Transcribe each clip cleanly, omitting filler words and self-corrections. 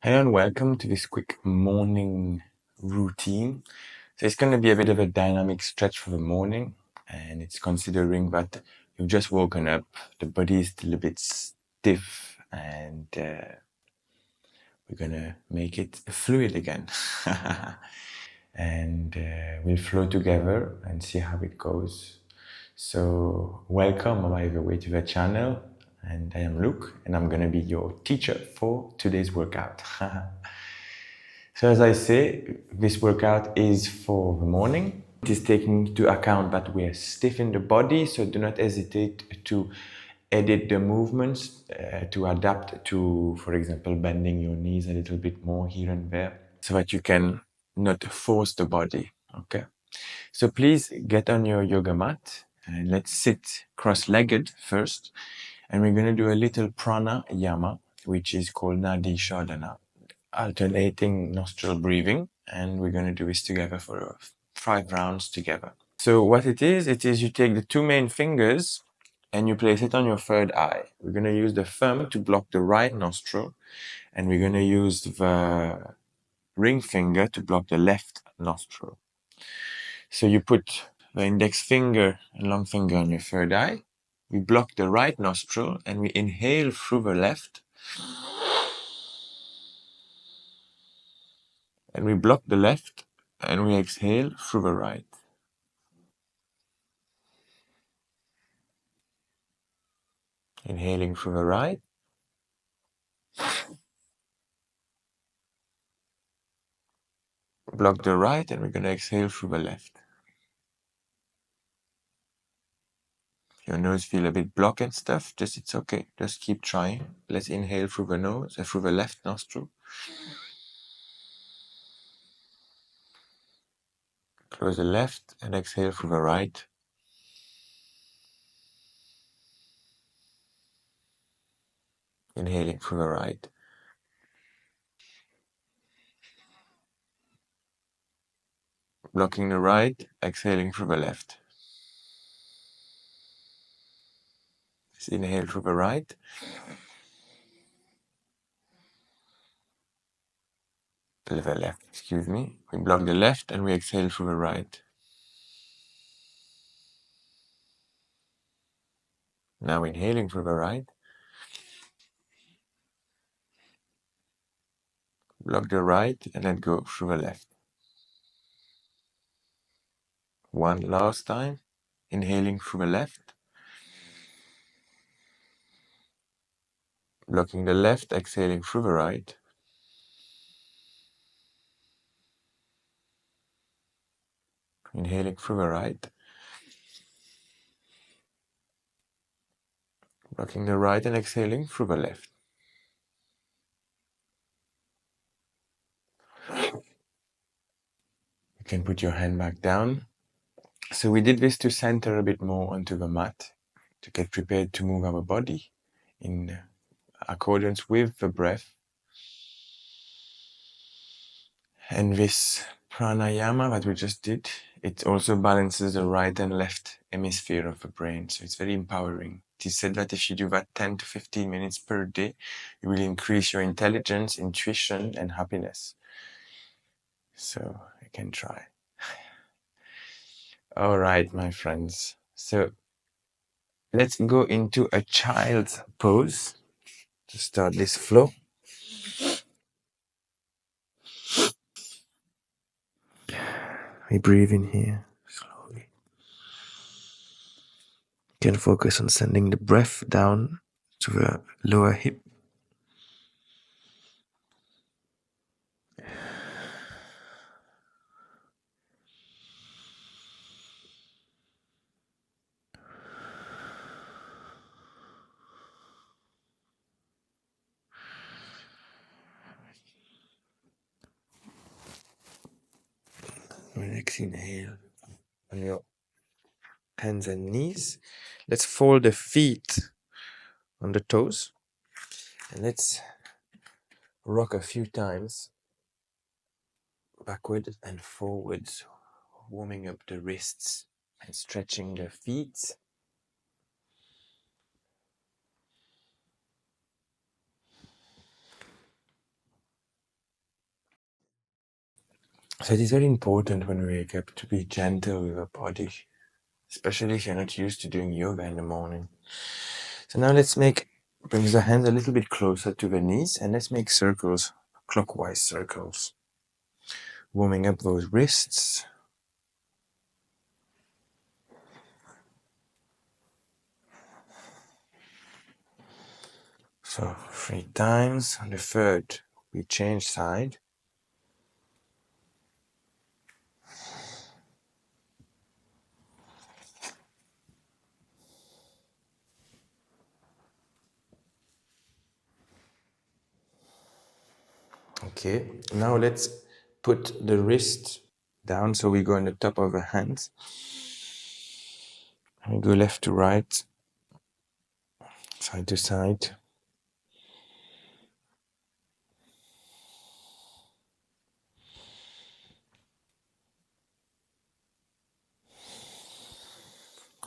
Hello and welcome to this quick morning routine. So it's going to be a bit of a dynamic stretch for the morning, and it's considering that you've just woken up, the body is still a bit stiff, and we're going to make it fluid again. And we'll flow together and see how it goes. So welcome, by the way, to the channel. And I am Luke, and I'm going to be your teacher for today's workout. So as I say, this workout is for the morning. It is taking into account that we are stiff in the body, so do not hesitate to edit the movements to adapt to, for example, bending your knees a little bit more here and there, so that you can not force the body, okay? So please get on your yoga mat and let's sit cross-legged first. And we're going to do a little pranayama, which is called Nadi Shodhana, alternating nostril breathing, and we're going to do this together for 5 rounds together. So what it is you take the 2 main fingers and you place it on your third eye. We're going to use the thumb to block the right nostril, and we're going to use the ring finger to block the left nostril. So you put the index finger and long finger on your third eye, we block the right nostril and we inhale through the left, and we block the left and we exhale through the right. Inhaling through the right, block the right, and we're going to exhale through the left. If your nose feel a bit blocked and stuff, it's okay. Just keep trying. Let's inhale through the nose, through the left nostril. Close the left and exhale through the right. Inhaling through the right. Blocking the right, exhaling through the left. Let's inhale through the right. The left, excuse me. We block the left and we exhale through the right. Now inhaling through the right. Block the right and let go through the left. One last time. Inhaling through the left. Blocking the left, exhaling through the right. Inhaling through the right. Blocking the right and exhaling through the left. You can put your hand back down. So we did this to center a bit more onto the mat, to get prepared to move our body in accordance with the breath. And this pranayama that we just did, it also balances the right and left hemisphere of the brain. So it's very empowering. It is said that if you do that 10 to 15 minutes per day, you will increase your intelligence, intuition, and happiness. So you can try. All right, my friends. So let's go into a child's pose to start this flow. We breathe in here slowly. You can focus on sending the breath down to the lower hip. Next inhale on your hands and knees. Let's fold the feet on the toes and let's rock a few times backwards and forwards, warming up the wrists and stretching the feet. So it is very important when we wake up to be gentle with our body, especially if you're not used to doing yoga in the morning. So now bring the hands a little bit closer to the knees and let's make circles, clockwise circles. Warming up those wrists. So 3 times. On the third, we change side. Okay, now let's put the wrist down so we go on the top of the hands. And we go left to right, side to side.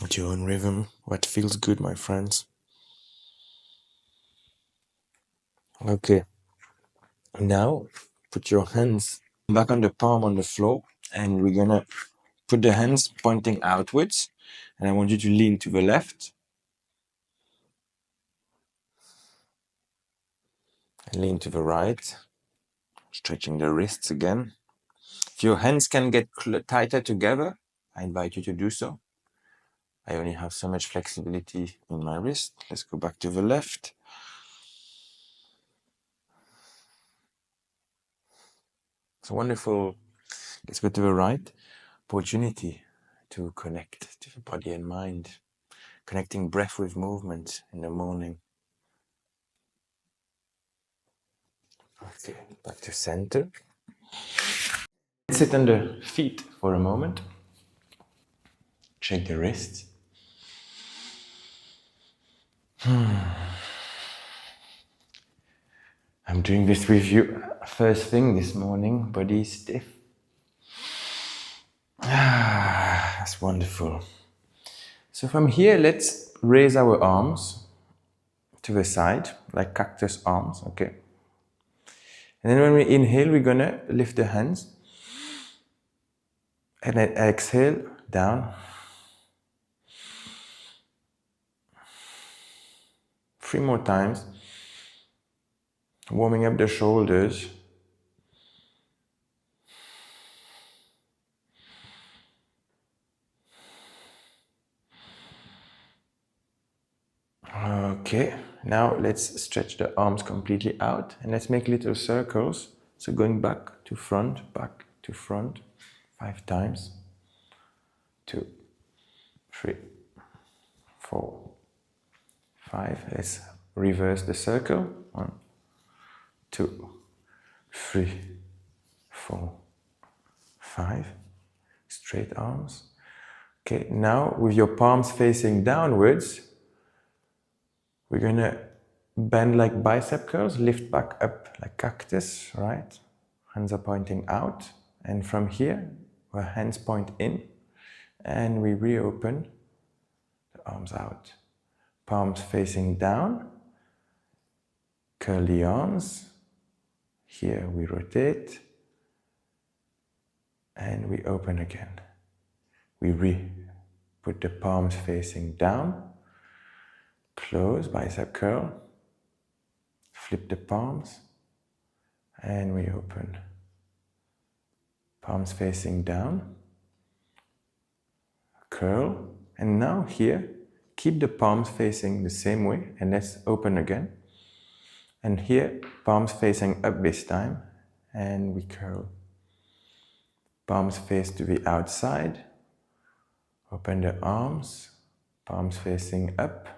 At your own rhythm, what feels good, my friends. Okay, now put your hands back on the palm on the floor and we're gonna put the hands pointing outwards and I want you to lean to the left and lean to the right, stretching the wrists again. If your hands can get tighter together, I invite you to do so. I only have so much flexibility in my wrist. Let's go back to the left. It's a wonderful, let's go to the right, opportunity to connect to the body and mind, connecting breath with movement in the morning. Okay, back to center. Let's sit on the feet for a moment. Check the wrists. I'm doing this with you first thing this morning, body is stiff. That's wonderful. So from here, let's raise our arms to the side, like cactus arms, okay? And then when we inhale, we're gonna lift the hands. And then exhale, down. 3 more times. Warming up the shoulders. Okay, now let's stretch the arms completely out and let's make little circles. So going back to front, 5 times. 2, 3, 4, 5. Let's reverse the circle. 1, 2, 3, 4, 5. Straight arms. Okay, now with your palms facing downwards, we're gonna bend like bicep curls, lift back up like cactus, right? Hands are pointing out. And from here, our hands point in and we reopen the arms out. Palms facing down, curl the arms. Here we rotate and we open again. We put the palms facing down, close, bicep curl, flip the palms, and we open. Palms facing down, curl, and now here, keep the palms facing the same way, and let's open again. And here, palms facing up this time, and we curl. Palms face to the outside, open the arms, palms facing up,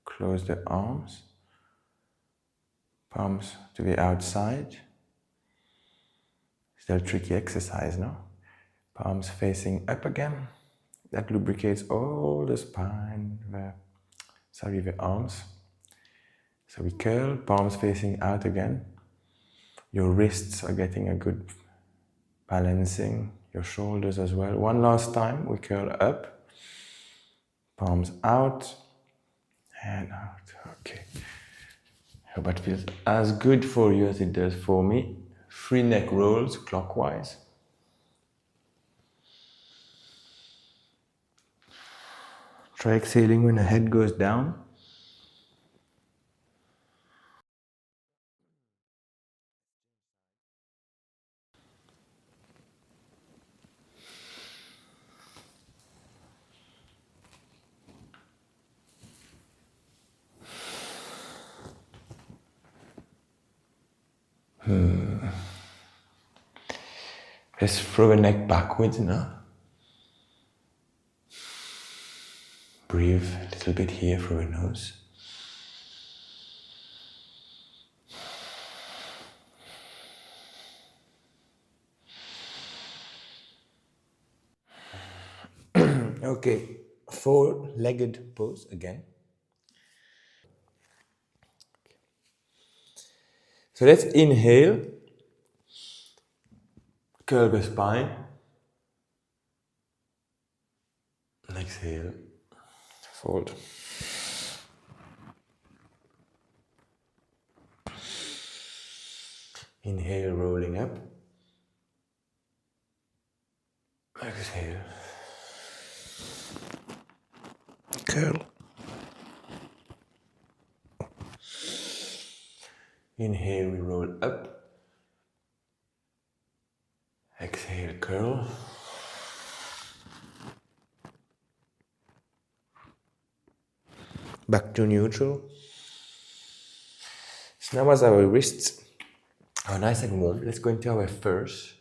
close the arms, palms to the outside. Still a tricky exercise, no? Palms facing up again. That lubricates all the spine, the arms. So we curl, palms facing out again. Your wrists are getting a good balancing, your shoulders as well. One last time, we curl up, palms out and out. Okay. I hope that feels as good for you as it does for me. 3 neck rolls clockwise. Try exhaling when the head goes down. Let's throw the neck backwards now. Breathe a little bit here through the nose. Okay, four-legged pose again. So let's inhale, curl the spine, and exhale, fold. Inhale, rolling up. Exhale. Curl. Inhale, we roll up. Exhale, curl. Back to neutral. So now as our wrists are nice and warm, let's go into our first.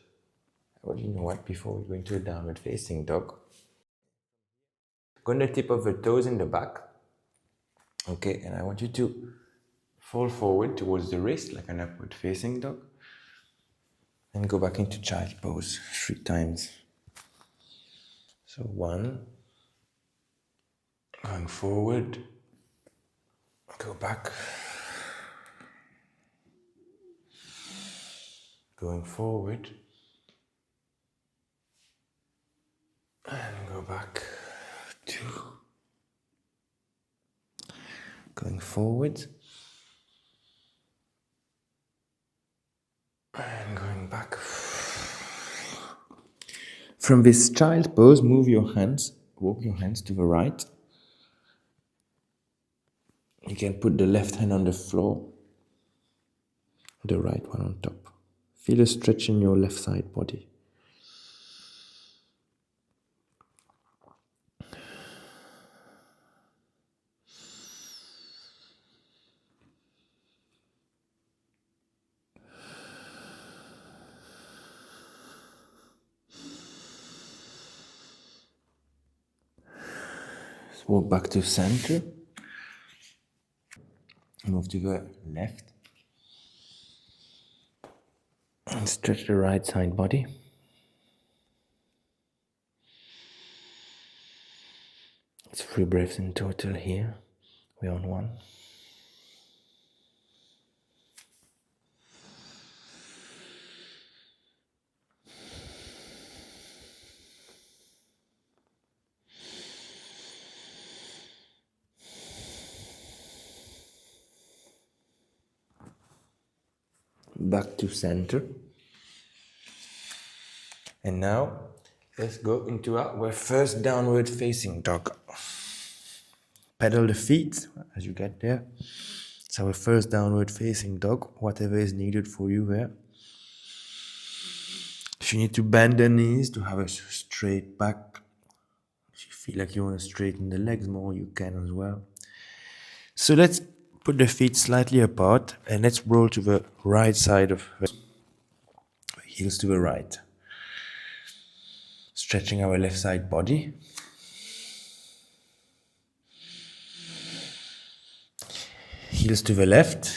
Well, you know what, before we go into a downward facing dog, go on the tip of the toes in the back. Okay, and I want you to fall forward towards the wrist like an upward facing dog. And go back into child pose 3 times. So 1, going forward, go back, going forward, and go back, 2, going forward, and going back. From this child pose, move your hands, walk your hands to the right. You can put the left hand on the floor, the right one on top. Feel a stretch in your left side body. Walk back to center. Move to the left. And stretch the right side body. It's 3 breaths in total here. We're on 1. Back to center. And now, let's go into our first downward facing dog. Pedal the feet as you get there. It's our first downward facing dog, whatever is needed for you there. If you need to bend the knees to have a straight back, if you feel like you want to straighten the legs more, you can as well. So let's put the feet slightly apart and let's roll to the right side of the heels to the right. Stretching our left side body. Heels to the left.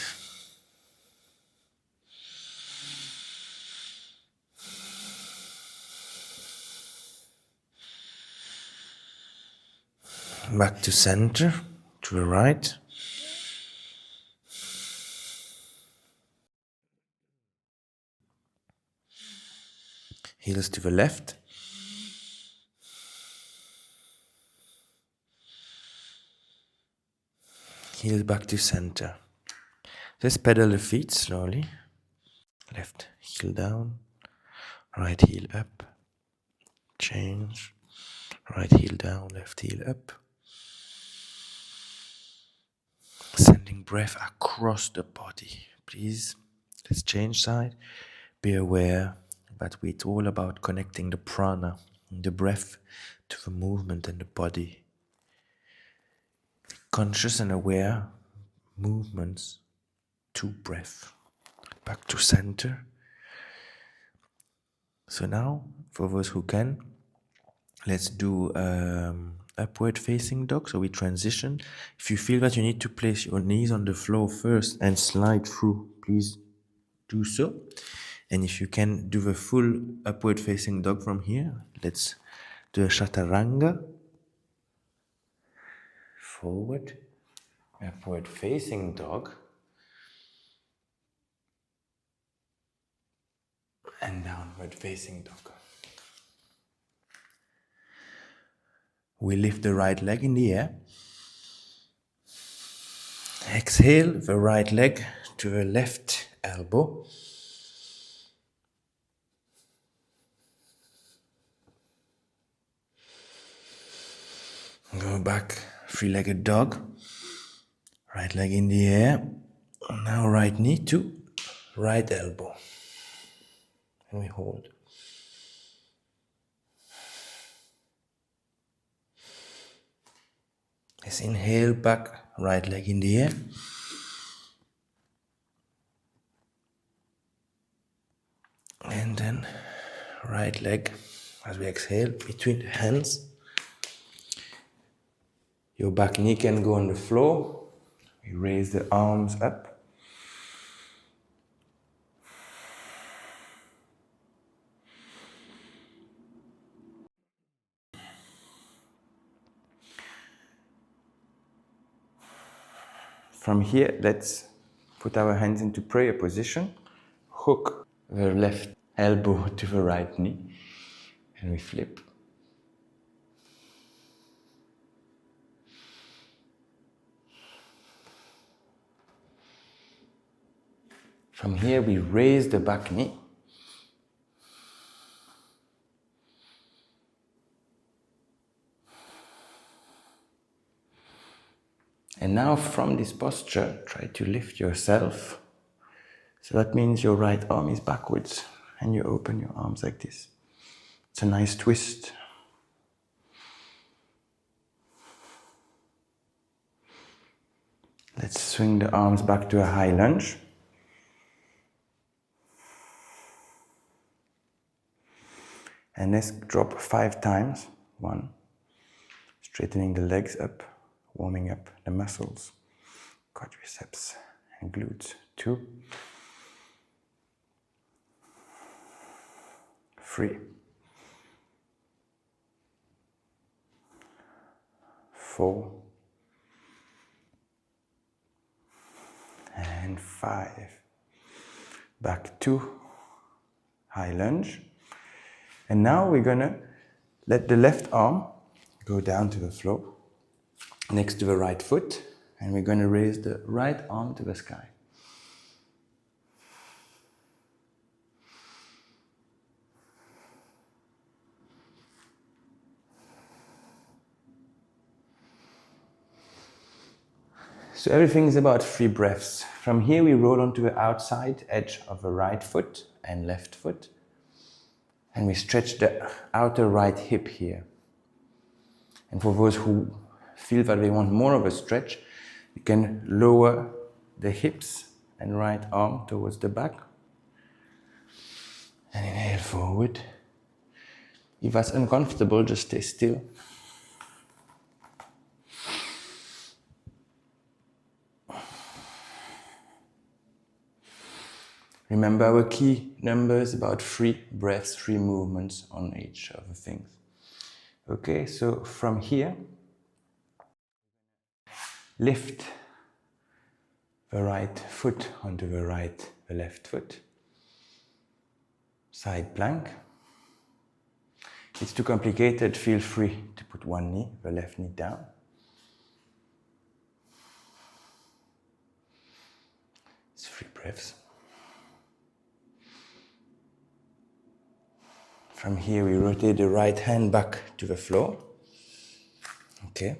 Back to center, to the right. Heels to the left. Heels back to center. Let's pedal the feet slowly. Left heel down, right heel up. Change. Right heel down, left heel up. Sending breath across the body. Please, let's change side. Be aware that it's all about connecting the prana, the breath, to the movement and the body. Conscious and aware movements to breath. Back to center. So now, for those who can, let's do upward facing dog. So we transition. If you feel that you need to place your knees on the floor first and slide through, please do so. And if you can do the full upward facing dog from here, let's do a chaturanga. Forward, upward facing dog. And downward facing dog. We lift the right leg in the air. Exhale the right leg to the left elbow. Go back, three-legged dog. Right leg in the air. Now right knee to right elbow. And we hold. Let's inhale back, right leg in the air. And then right leg, as we exhale, between the hands. Your back knee can go on the floor. We raise the arms up. From here, let's put our hands into prayer position. Hook the left elbow to the right knee. And we flip. From here, we raise the back knee. And now from this posture, try to lift yourself. So that means your right arm is backwards and you open your arms like this. It's a nice twist. Let's swing the arms back to a high lunge. And let's drop 5 times. 1. Straightening the legs up, warming up the muscles, quadriceps and glutes. 2. 3. 4. And 5. Back to high lunge. And now we're gonna let the left arm go down to the floor next to the right foot, and we're gonna raise the right arm to the sky. So everything is about 3 breaths. From here we roll onto the outside edge of the right foot and left foot. And we stretch the outer right hip here. And for those who feel that they want more of a stretch, you can lower the hips and right arm towards the back. And inhale forward. If that's uncomfortable, just stay still. Remember our key number is about 3 breaths, 3 movements on each of the things. Okay, so from here, lift the right foot onto the left foot. Side plank. If it's too complicated, feel free to put one knee, the left knee down. It's 3 breaths. From here, we rotate the right hand back to the floor. Okay.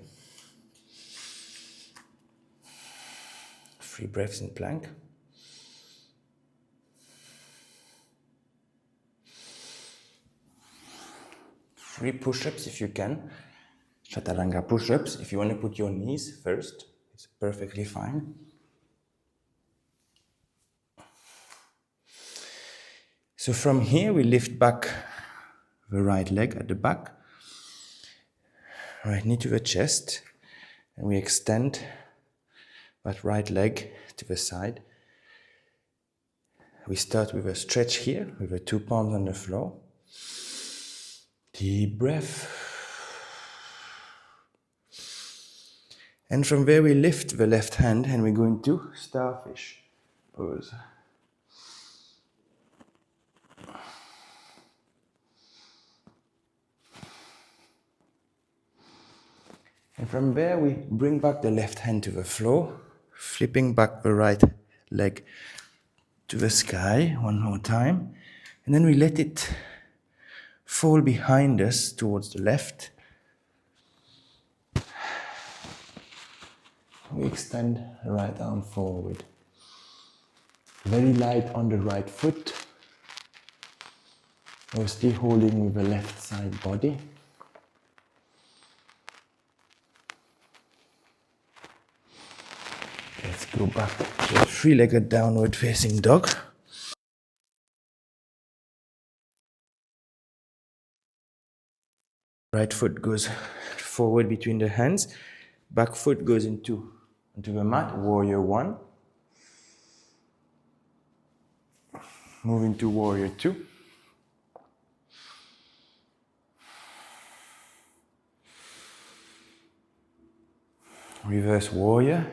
3 breaths in plank. Three push-ups if you can. Chaturanga push-ups. If you want to put your knees first, it's perfectly fine. So from here we lift back the right leg at the back, right knee to the chest, and we extend that right leg to the side. We start with a stretch here, with the 2 palms on the floor. Deep breath. And from there we lift the left hand and we go into starfish pose. And from there we bring back the left hand to the floor, flipping back the right leg to the sky one more time. And then we let it fall behind us towards the left. We extend the right arm forward. Very light on the right foot. Mostly holding with the left side body. Let's go back to a three-legged downward facing dog. Right foot goes forward between the hands. Back foot goes into the mat, warrior 1. Move into warrior 2. Reverse warrior.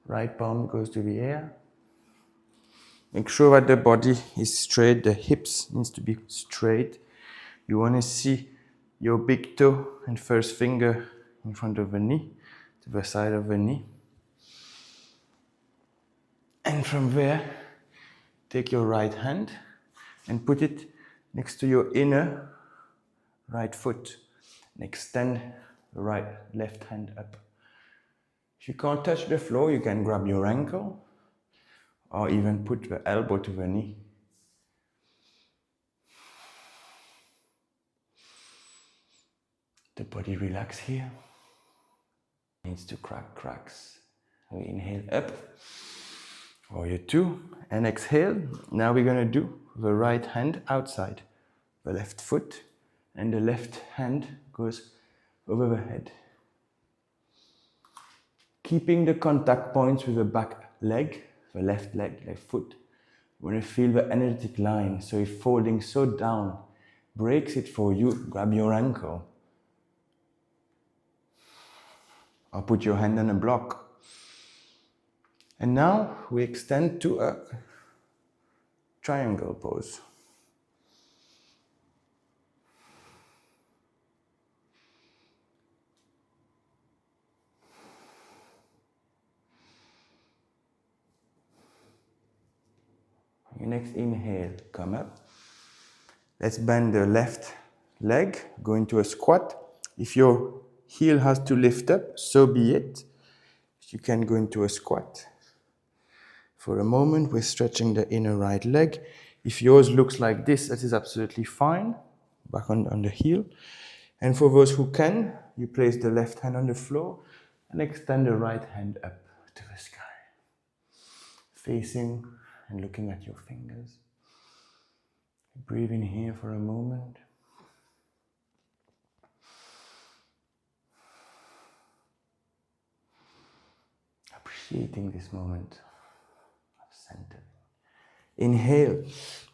Right palm goes to the air. Make sure that the body is straight, the hips needs to be straight. You want to see your big toe and first finger in front of the knee, to the side of the knee. And from there, take your right hand and put it next to your inner right foot. And extend the left hand up. If you can't touch the floor, you can grab your ankle or even put the elbow to the knee. The body relax here. Needs to cracks. We inhale up. Warrior 2 and exhale. Now we're going to do the right hand outside the left foot and the left hand goes over the head. Keeping the contact points with the back leg, the left leg, left foot. You want to feel the energetic line. So if folding so down breaks it for you, grab your ankle. Or put your hand on a block. And now we extend to a triangle pose. Your next inhale, come up. Let's bend the left leg, go into a squat. If your heel has to lift up, so be it. You can go into a squat. For a moment, we're stretching the inner right leg. If yours looks like this, that is absolutely fine. Back on the heel. And for those who can, you place the left hand on the floor and extend the right hand up to the sky. Facing and looking at your fingers. Breathe in here for a moment. Appreciating this moment of centering. Inhale,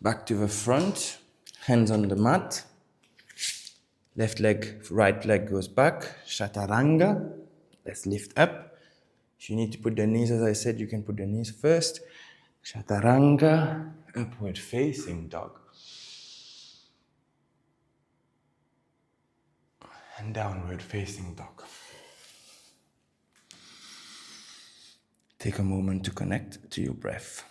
back to the front, hands on the mat. Left leg, right leg goes back, chaturanga. Let's lift up. If you need to put the knees, as I said, you can put the knees first. Chaturanga, upward facing dog. And downward facing dog. Take a moment to connect to your breath.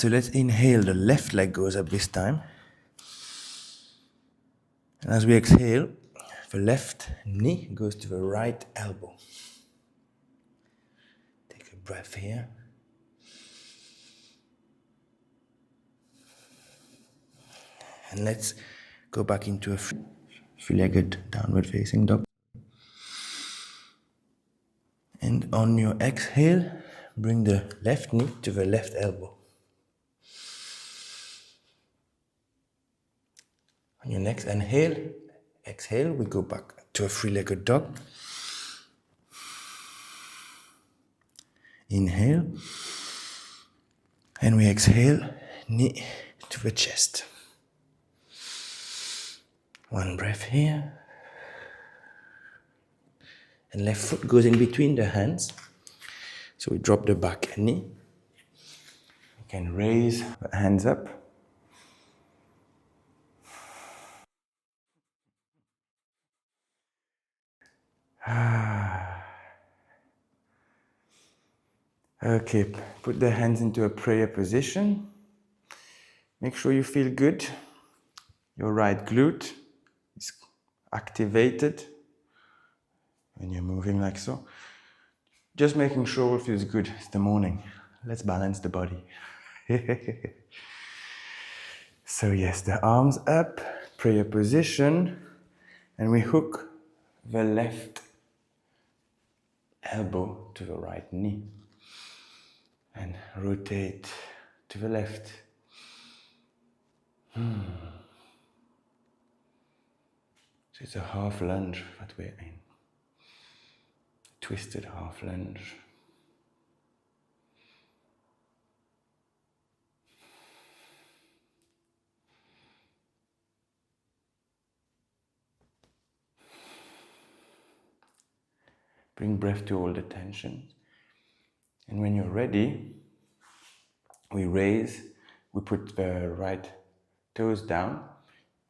So let's inhale, the left leg goes up this time. And as we exhale, the left knee goes to the right elbow. Take a breath here. And let's go back into a three-legged downward facing dog. And on your exhale, bring the left knee to the left elbow. On your next exhale, we go back to a three-legged dog. Inhale. And we exhale, knee to the chest. One breath here. And left foot goes in between the hands. So we drop the back knee. You can raise the hands up. Okay, put the hands into a prayer position. Make sure you feel good. Your right glute is activated when you're moving like so. Just making sure it feels good. It's the morning. Let's balance the body. So yes, the arms up, prayer position, and we hook the left elbow to the right knee and rotate to the left. So it's a half lunge that we're in. Twisted half lunge. Bring breath to all the tension. And when you're ready, we put the right toes down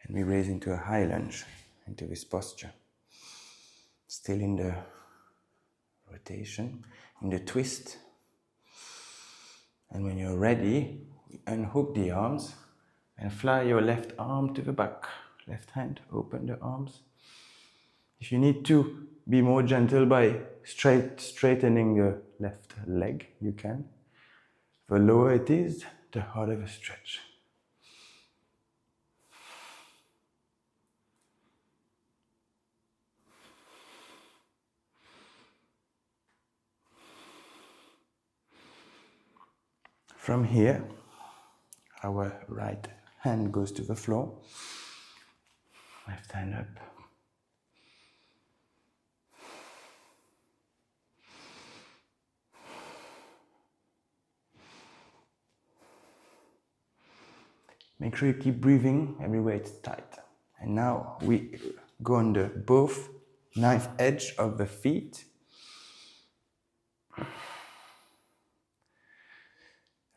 and we raise into a high lunge, into this posture. Still in the rotation, in the twist. And when you're ready, unhook the arms and fly your left arm to the back. Left hand, open the arms. If you need to be more gentle by straightening your left leg, you can. The lower it is, the harder the stretch. From here, our right hand goes to the floor, left hand up. Make sure you keep breathing everywhere it's tight. And now we go under both knife edge of the feet.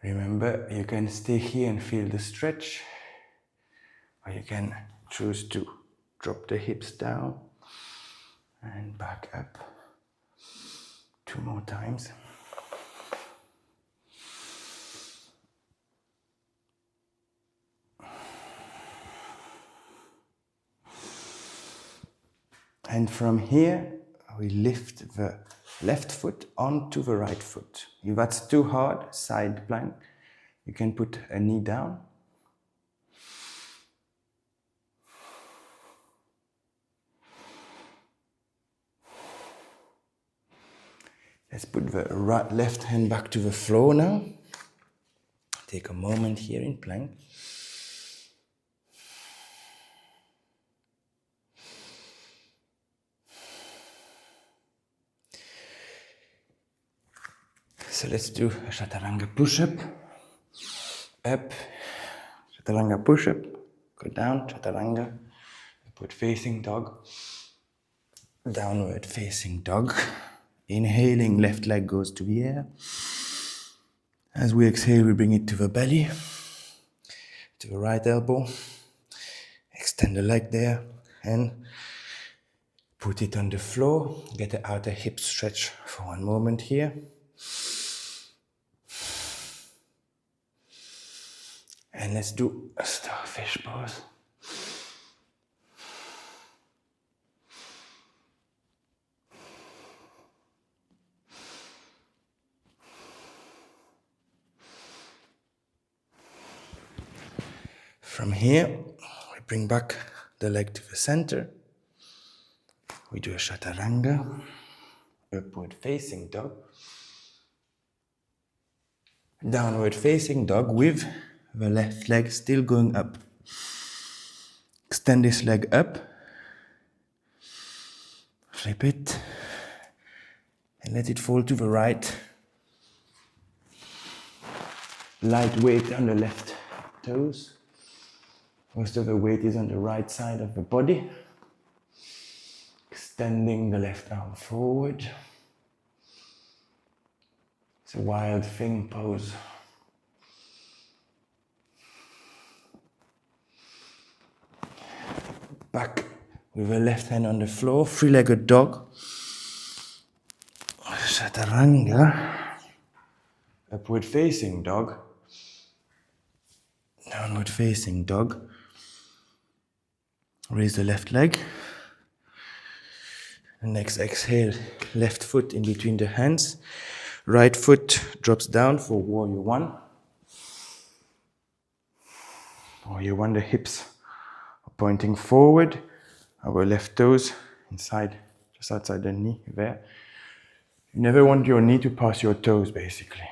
Remember, you can stay here and feel the stretch, or you can choose to drop the hips down and back up. 2 more times. And from here, we lift the left foot onto the right foot. If that's too hard, side plank, you can put a knee down. Let's put the left hand back to the floor now. Take a moment here in plank. So let's do a chaturanga push-up. Up, chaturanga push-up, go down, chaturanga, put facing dog, downward facing dog. Inhaling, left leg goes to the air. As we exhale, we bring it to the belly, to the right elbow. Extend the leg there and put it on the floor. Get the outer hip stretch for one moment here. And let's do a starfish pose. From here, we bring back the leg to the center. We do a chaturanga, upward facing dog. Downward facing dog with the left leg still going up. Extend this leg up. Flip it. And let it fall to the right. Light weight on the left toes. Most of the weight is on the right side of the body. Extending the left arm forward. It's a wild thing pose. Back with the left hand on the floor, three-legged dog. Chaturanga. Upward facing dog. Downward facing dog. Raise the left leg. Next exhale, left foot in between the hands. Right foot drops down for warrior one. Warrior one, the hips are pointing forward. Our left toes inside, just outside the knee there. You never want your knee to pass your toes, basically.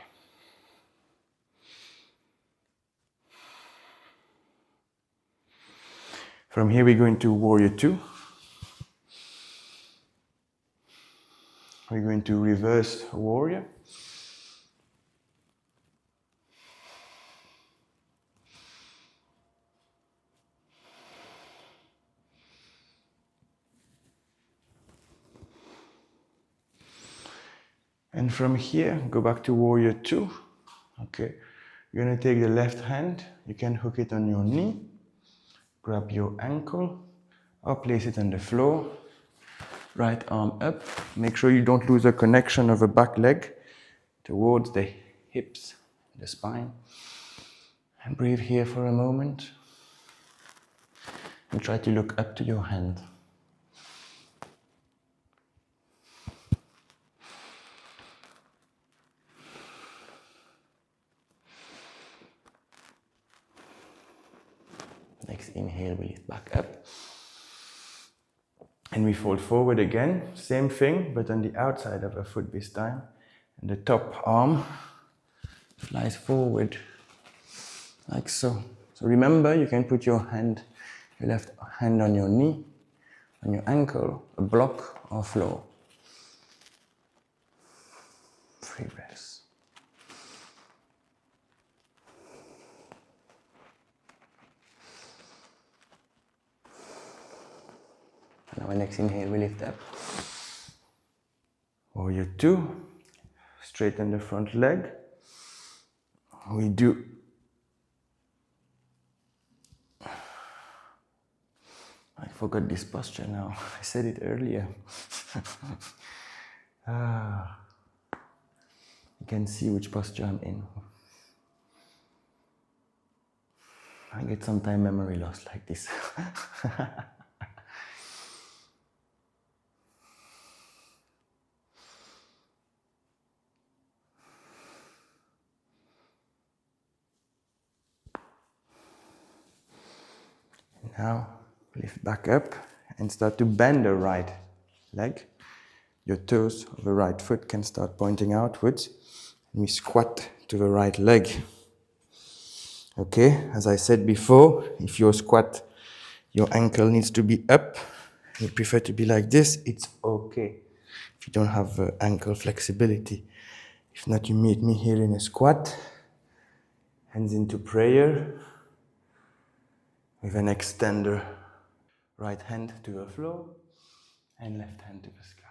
From here we go into warrior two. We're going to reverse warrior. And from here, go back to warrior two. Okay, you're gonna take the left hand. You can hook it on your knee. Grab your ankle or place it on the floor. Right arm up. Make sure you don't lose the connection of the back leg towards the hips, the spine. And breathe here for a moment. And try to look up to your hand. Next inhale, we lift back up. And we fold forward again. Same thing, but on the outside of the foot this time. And the top arm flies forward, like so. So remember, you can put your left hand on your knee, on your ankle, a block or floor. 3 breaths. Now next inhale, we lift up. Warrior two, straighten the front leg. We do I forgot this posture now. I said it earlier. You can see which posture I'm in. I get sometimes memory loss like this. Now lift back up and start to bend the right leg. Your toes of the right foot can start pointing outwards. And we squat to the right leg. Okay, as I said before, if your squat, your ankle needs to be up, you prefer to be like this, it's okay. If you don't have ankle flexibility. If not, you meet me here in a squat. Hands into prayer. With an extender. Right hand to the floor and left hand to the sky.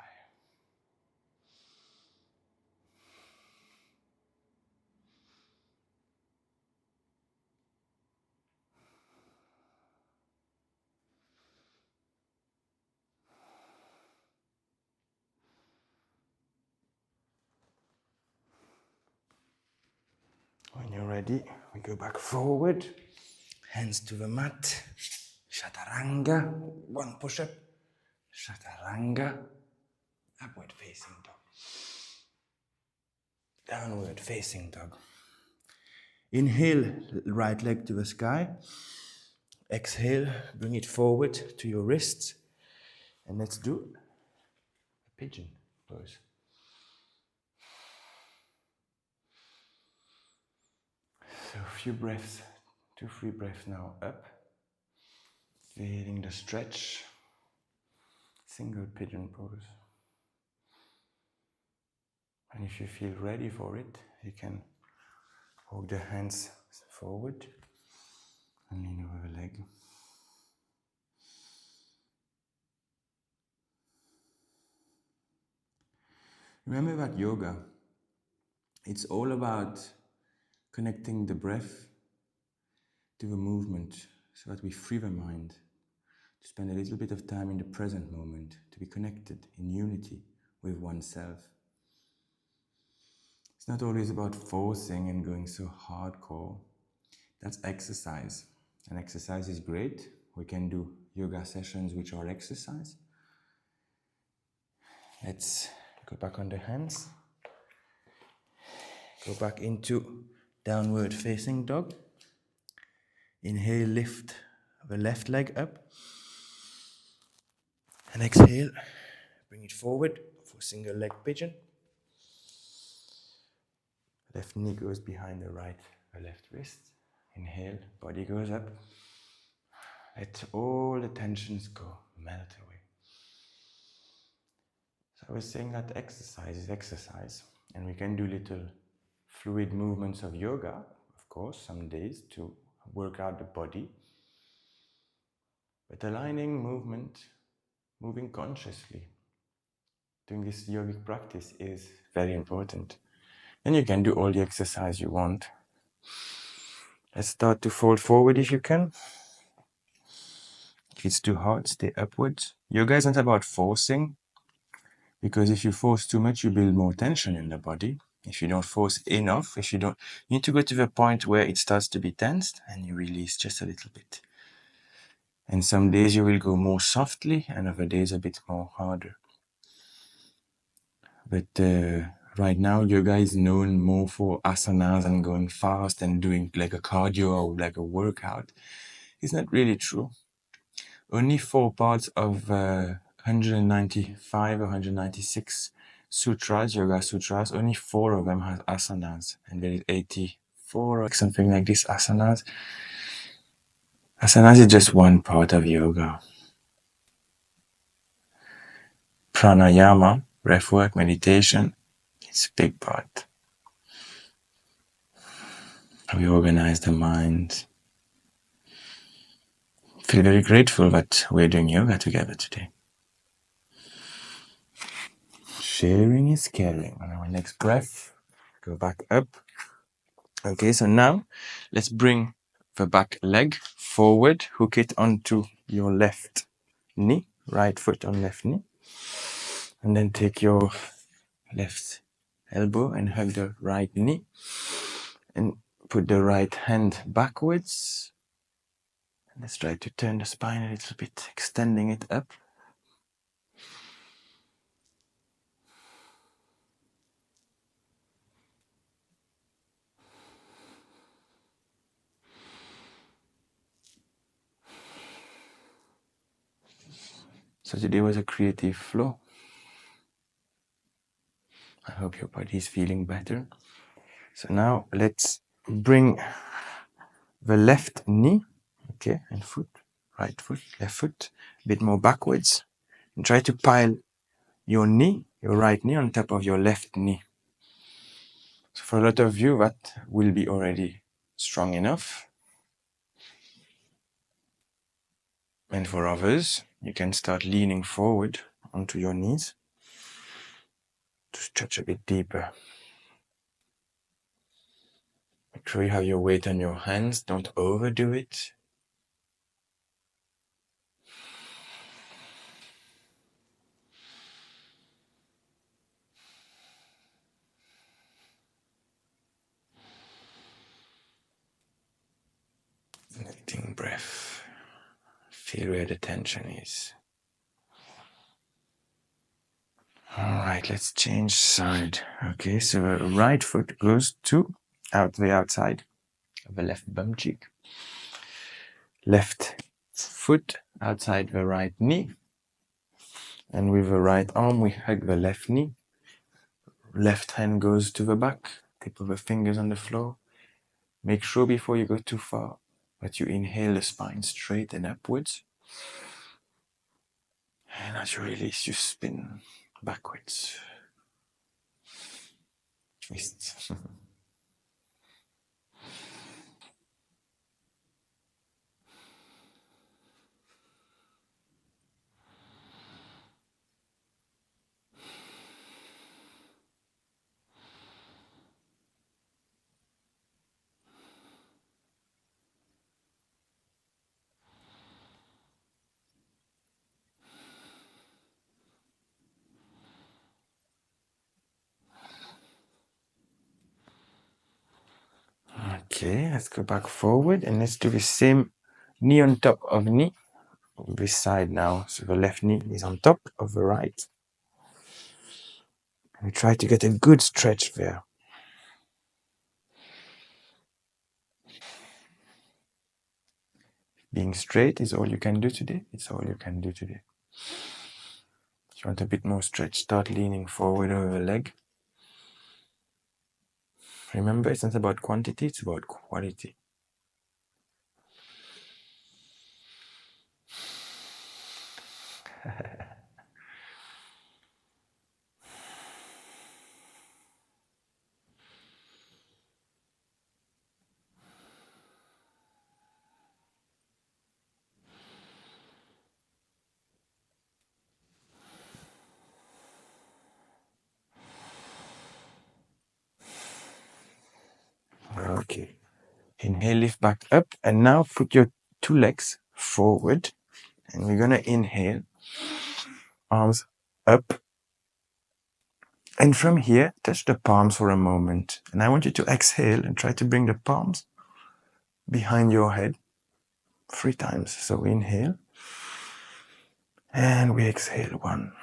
When you're ready, we go back forward. Hands to the mat. Chaturanga. One push-up. Chaturanga. Upward facing dog. Downward facing dog. Inhale, right leg to the sky. Exhale, bring it forward to your wrists. And let's do a pigeon pose. So a few breaths, 2-3 breaths now up. Feeling the stretch. Single pigeon pose. And if you feel ready for it, you can walk the hands forward and lean over the leg. Remember that yoga, it's all about connecting the breath to the movement so that we free the mind, to spend a little bit of time in the present moment, to be connected in unity with oneself. It's not always about forcing and going so hardcore. That's exercise. And exercise is great. We can do yoga sessions which are exercise. Let's go back on the hands. Go back into downward facing dog. Inhale, lift the left leg up. And exhale, bring it forward for single leg pigeon. Left knee goes behind the left wrist. Inhale, body goes up. Let all the tensions go, melt away. So I was saying that exercise is exercise, and we can do little fluid movements of yoga, of course, some days to work out the body. But aligning movement, moving consciously, doing this yogic practice is very important. And you can do all the exercise you want. Let's start to fold forward if you can. If it's too hard, stay upwards. Yoga isn't about forcing, because if you force too much, you build more tension in the body. If you don't force enough, you need to go to the point where it starts to be tensed and you release just a little bit. And some days you will go more softly and other days a bit more harder. But right now, yoga is known more for asanas and going fast and doing like a cardio or like a workout. It's not really true. Only 4 parts of 195 or 196 sutras, yoga sutras, only 4 of them have asanas. And there is 84 or something like this asanas. Asanas is just one part of yoga. Pranayama, breathwork, meditation, it's a big part. We organize the mind. Feel very grateful that we're doing yoga together today. Sharing is caring. On our next breath, go back up. Okay, so now let's bring the back leg forward, hook it onto your left knee, right foot on left knee. And then take your left elbow and hug the right knee. And put the right hand backwards. And let's try to turn the spine a little bit, extending it up. So today was a creative flow. I hope your body is feeling better. So now let's bring the left knee, okay, and foot, right foot, left foot, a bit more backwards. And try to pile your knee, your right knee, on top of your left knee. So for a lot of you, that will be already strong enough. And for others, you can start leaning forward onto your knees to stretch a bit deeper. Make sure you have your weight on your hands. Don't overdo it. relaxating breath. Feel where the tension is. All right, let's change side. Okay, so the right foot goes to the outside of the left bum cheek. Left foot outside the right knee. And with the right arm, we hug the left knee. Left hand goes to the back. Tip of the fingers on the floor. Make sure before you go too far that you inhale the spine straight and upwards. And as you release, you spin backwards. Twist. Okay, let's go back forward and let's do the same knee on top of knee. This side now, so the left knee is on top of the right. And we try to get a good stretch there. Being straight is all you can do today. It's all you can do today. If you want a bit more stretch, start leaning forward over the leg. Remember, it's not about quantity, it's about quality. Okay. Inhale, lift back up, and now put your two legs forward. And we're gonna inhale, arms up. And from here, touch the palms for a moment. And I want you to exhale and try to bring the palms behind your head 3 times. So inhale. And we exhale 1.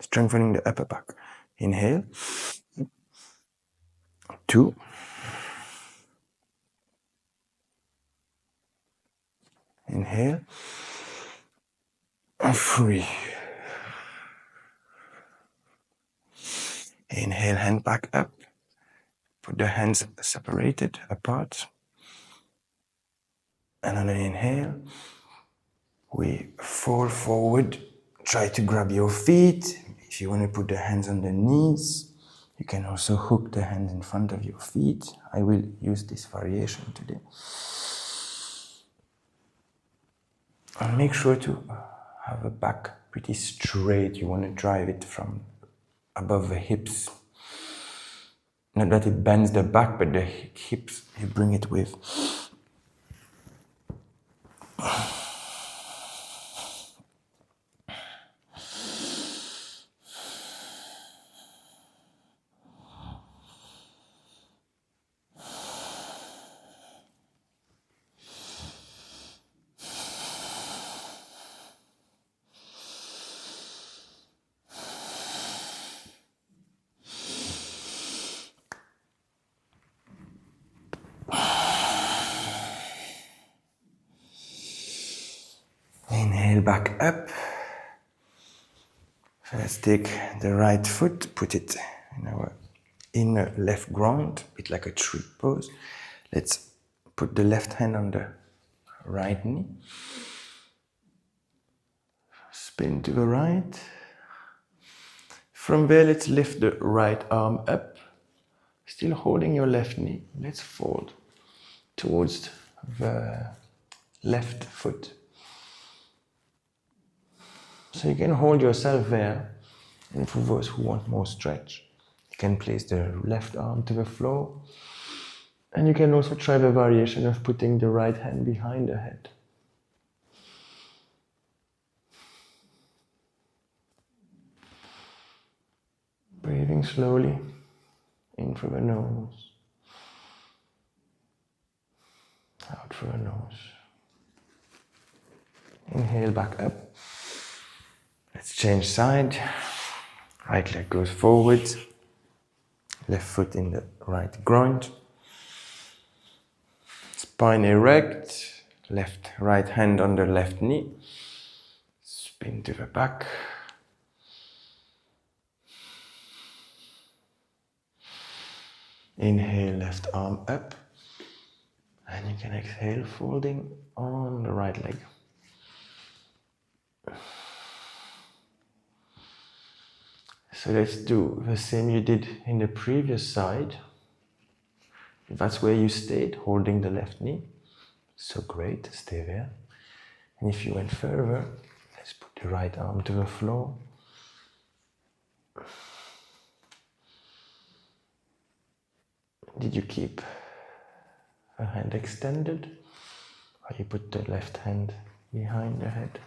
Strengthening the upper back. Inhale. 2. Inhale. 3. Inhale, hand back up. Put the hands separated, apart. And on an inhale, we fall forward. Try to grab your feet. If you want to put the hands on the knees, you can also hook the hands in front of your feet. I will use this variation today. And make sure to have a back pretty straight. You want to drive it from above the hips. Not that it bends the back, but the hips, you bring it with. Inhale back up. So let's take the right foot, put it in our inner left ground, a bit like a tree pose. Let's put the left hand on the right knee. Spin to the right. From there, let's lift the right arm up. Still holding your left knee. Let's fold towards the left foot. So you can hold yourself there. And for those who want more stretch, you can place the left arm to the floor. And you can also try the variation of putting the right hand behind the head. Breathing slowly in through the nose. Out through the nose. Inhale back up. Let's change side. Right leg goes forward. Left foot in the right groin. Spine erect. Right hand under left knee. Spin to the back. Inhale, left arm up. And you can exhale, folding on the right leg. So let's do the same you did in the previous side. If that's where you stayed, holding the left knee. So great, stay there. And if you went further, let's put the right arm to the floor. Did you keep a hand extended? Or you put the left hand behind the head?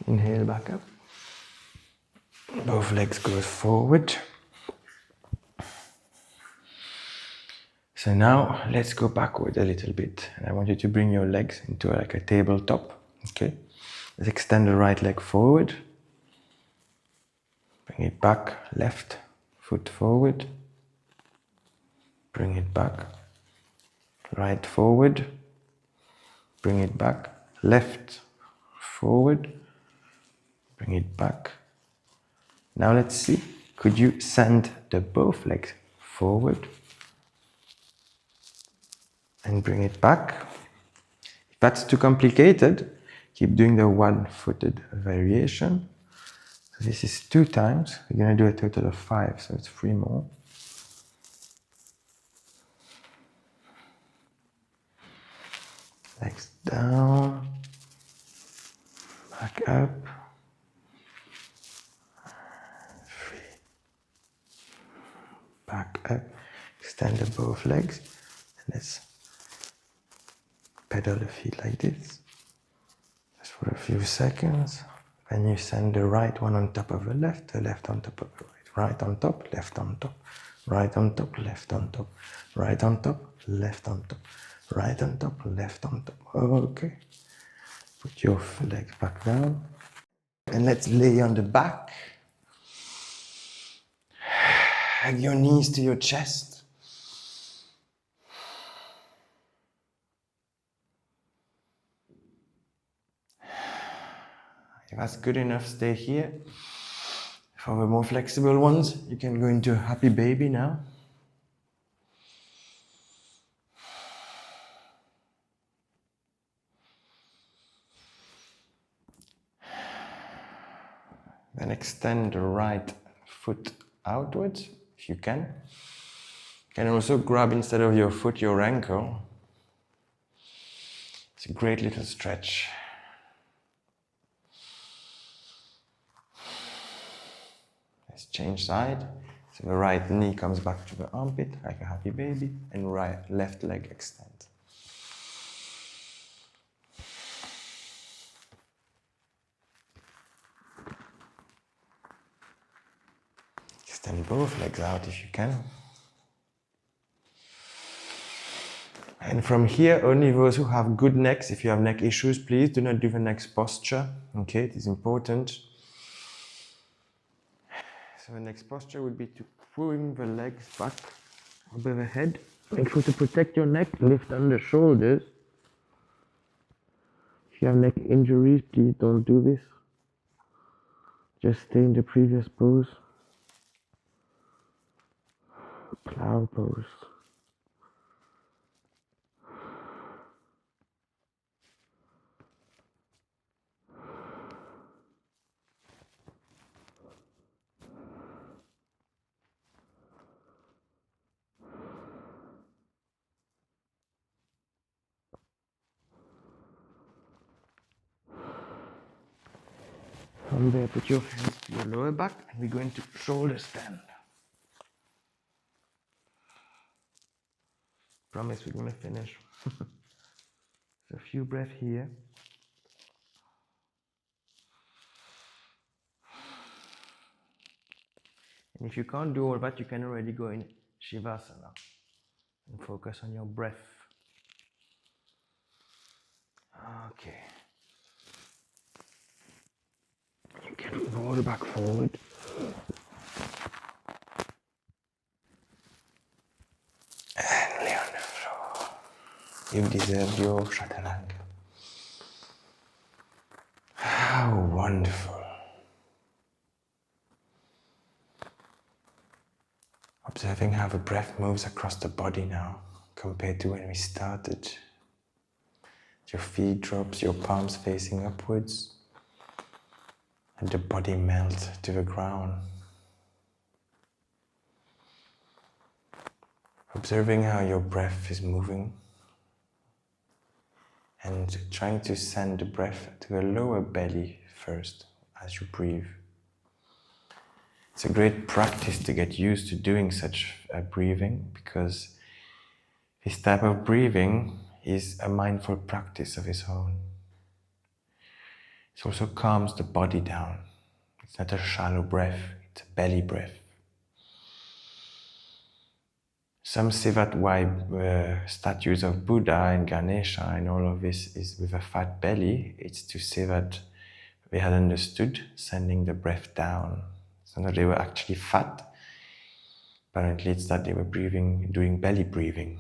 Inhale back up. Both legs go forward. So now let's go backward a little bit. And I want you to bring your legs into like a tabletop. Okay. Let's extend the right leg forward. Bring it back, left foot forward. Bring it back. Right forward. Bring it back. Left forward. Bring it back. Now let's see. Could you send the both legs forward? And bring it back. If that's too complicated, keep doing the one-footed variation. So this is 2 times. We're going to do a total of 5, so it's 3 more. Legs down, back up. 3. Back up. Extend both legs. And let's pedal the feet like this. Just for a few seconds. Then you send the right one on top of the left on top of the right. Right on top, left on top. Right on top, left on top. Right on top, left on top. Right on top, left on top. Okay. Put your legs back down. And let's lay on the back. Hug your knees to your chest. If that's good enough, stay here. For the more flexible ones, you can go into a happy baby now. Then extend the right foot outwards, if you can. You can also grab, instead of your foot, your ankle. It's a great little stretch. Let's change side. So the right knee comes back to the armpit, like a happy baby, and left leg extends. Extend both legs out if you can. And from here, only those who have good necks, if you have neck issues, please do not do the next posture. Okay, it is important. So the next posture would be to bring the legs back above the head. Make sure to protect your neck, lift under shoulders. If you have neck injuries, please don't do this. Just stay in the previous pose. Plow pose. From there, put your hands to your lower back and we're going to shoulder stand. Promise we're gonna finish. So a few breaths here. And if you can't do all that, you can already go in Shavasana and focus on your breath. Okay. You can roll back forward. And lay on the floor. You deserve your Chaturanga. How wonderful. Observing how the breath moves across the body now compared to when we started. Your feet drops, your palms facing upwards, and the body melts to the ground. Observing how your breath is moving and trying to send the breath to the lower belly first as you breathe. It's a great practice to get used to doing such breathing, because this type of breathing is a mindful practice of its own. It also calms the body down. It's not a shallow breath, it's a belly breath. Some say that why statues of Buddha and Ganesha and all of this is with a fat belly, it's to say that they had understood sending the breath down. So that they were actually fat. Apparently it's that they were doing belly breathing.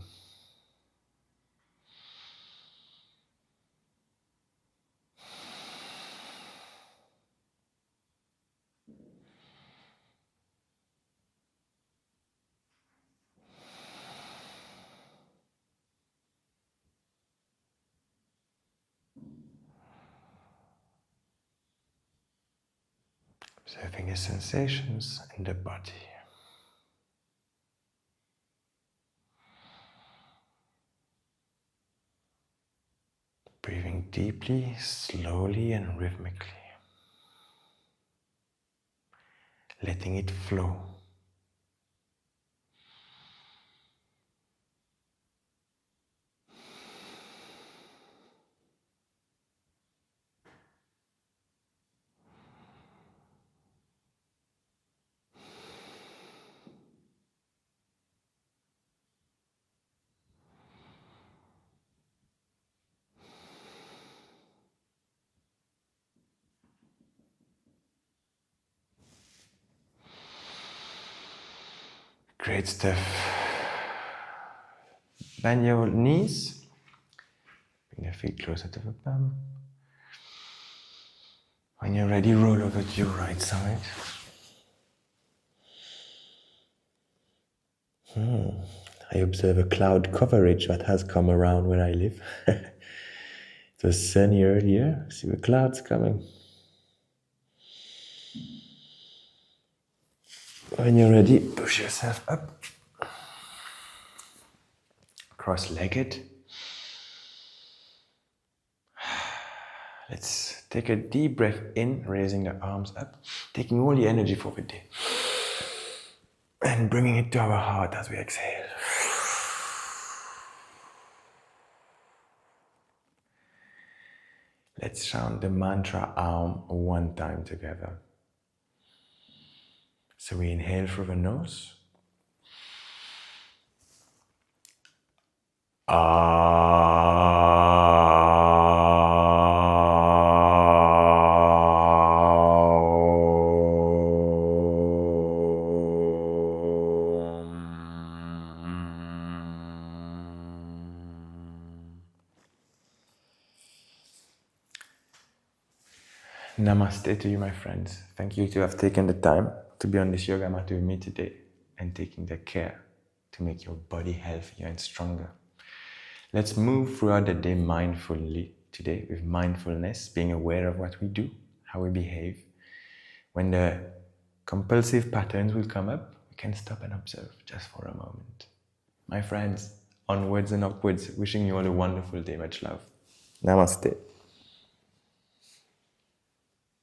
Observing the sensations in the body. Breathing deeply, slowly and rhythmically. Letting it flow. Great stuff. Bend your knees. Bring your feet closer to the bum. When you're ready, roll over to your right side. I observe a cloud coverage that has come around where I live. It was sunny earlier. See the clouds coming. When you're ready, push yourself up. Cross-legged. Let's take a deep breath in, raising the arms up, taking all the energy for the day. And bringing it to our heart as we exhale. Let's chant the mantra Aum one time together. So we inhale through the nose. Namaste to you, my friends. Thank you to have taken the time to be on this yoga mat with me today and taking the care to make your body healthier and stronger. Let's move throughout the day mindfully today with mindfulness, being aware of what we do, how we behave. When the compulsive patterns will come up, we can stop and observe just for a moment. My friends, onwards and upwards, wishing you all a wonderful day. Much love. Namaste.